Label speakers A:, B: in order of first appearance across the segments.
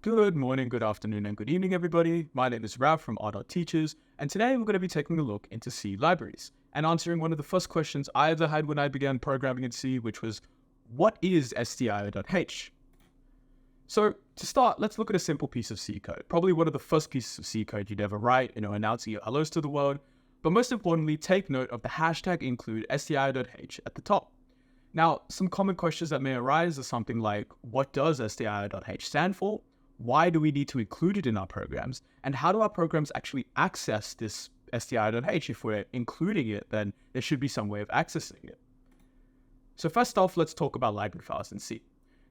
A: Good morning, good afternoon, and good evening, everybody. My name is Ralph from r.teaches, and today we're going to be taking a look into C libraries and answering one of the first questions I ever had when I began programming in C, which was, what is stdio.h? So to start, let's look at a simple piece of C code, probably one of the first pieces of C code you'd ever write, announcing your hellos to the world. But most importantly, take note of the hashtag include stdio.h at the top. Now, some common questions that may arise are something like, what does stdio.h stand for? Why do we need to include it in our programs? And how do our programs actually access this stdio.h? If we're including it, then there should be some way of accessing it. So first off, let's talk about library files in C.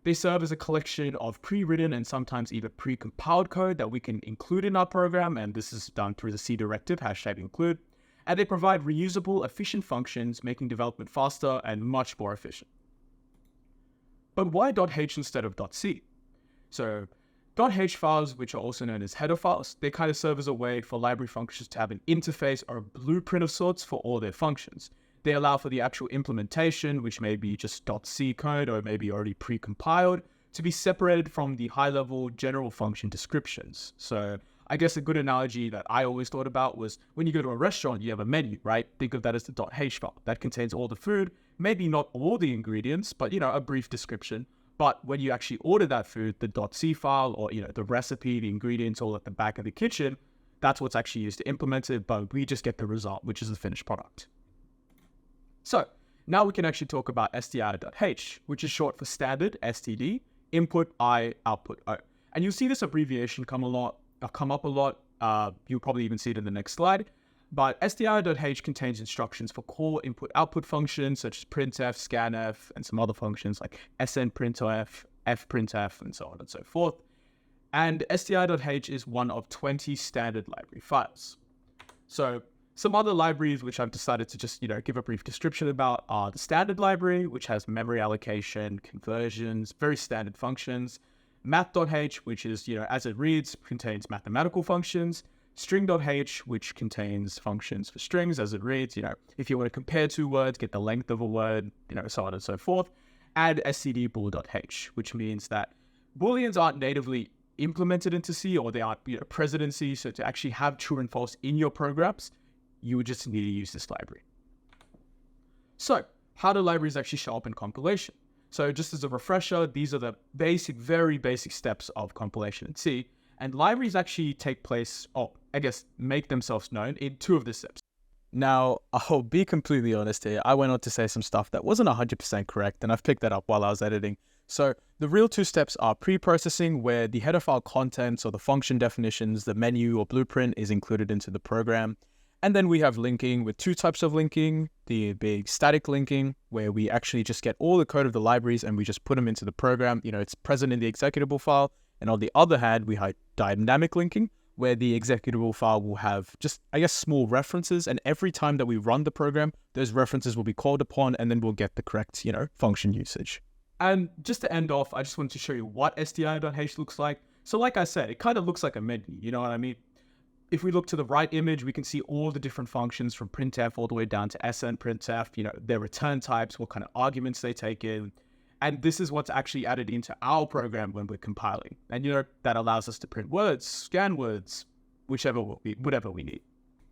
A: They serve as a collection of pre-written and sometimes even pre-compiled code that we can include in our program, and this is done through the C directive, #include. And they provide reusable, efficient functions, making development faster and much more efficient. But why .h instead of .c? So .h files, which are also known as header files, they kind of serve as a way for library functions to have an interface or a blueprint of sorts for all their functions. They allow for the actual implementation, which may be just .c code or maybe already pre-compiled, to be separated from the high-level general function descriptions. So I guess a good analogy that I always thought about was when you go to a restaurant, you have a menu, right? Think of that as the .h file. That contains all the food, maybe not all the ingredients, but a brief description. But when you actually order that food, the .c file or the recipe, the ingredients all at the back of the kitchen, that's what's actually used to implement it, but we just get the result, which is the finished product. So now we can actually talk about stdio.h, which is short for standard, std, input I, output O. And you'll see this abbreviation come up a lot. You'll probably even see it in the next slide. But stdio.h contains instructions for core input-output functions such as printf, scanf, and some other functions like snprintf, fprintf, and so on and so forth. And stdio.h is one of 20 standard library files. So some other libraries which I've decided to just give a brief description about are the standard library, which has memory allocation, conversions, very standard functions. Math.h, which is, as it reads, contains mathematical functions. String.h, which contains functions for strings as it reads, if you want to compare two words, get the length of a word, so on and so forth. And stdbool.h, which means that Booleans aren't natively implemented into C, or they aren't present in C. So to actually have true and false in your programs, you would just need to use this library. So how do libraries actually show up in compilation? So just as a refresher, these are the very basic steps of compilation in C. And libraries actually make themselves known in two of the steps. Now, I'll be completely honest here. I went on to say some stuff that wasn't 100% correct, and I've picked that up while I was editing. So the real two steps are pre-processing, where the header file contents or the function definitions, the menu or blueprint is included into the program. And then we have linking with two types of linking, the big static linking, where we actually just get all the code of the libraries and we just put them into the program. It's present in the executable file. And on the other hand, we have dynamic linking, where the executable file will have just, small references. And every time that we run the program, those references will be called upon, and then we'll get the correct, function usage. And just to end off, I just wanted to show you what stdio.h looks like. So like I said, it kind of looks like a menu, you know what I mean? If we look to the right image, we can see all the different functions from printf all the way down to snprintf, their return types, what kind of arguments they take in. And this is what's actually added into our program when we're compiling. And that allows us to print words, scan words, whatever we need.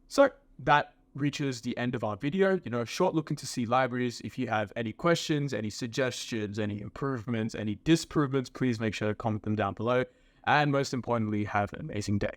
A: So that reaches the end of our video. A short look into C libraries. If you have any questions, any suggestions, any improvements, any disprovements, please make sure to comment them down below. And most importantly, have an amazing day.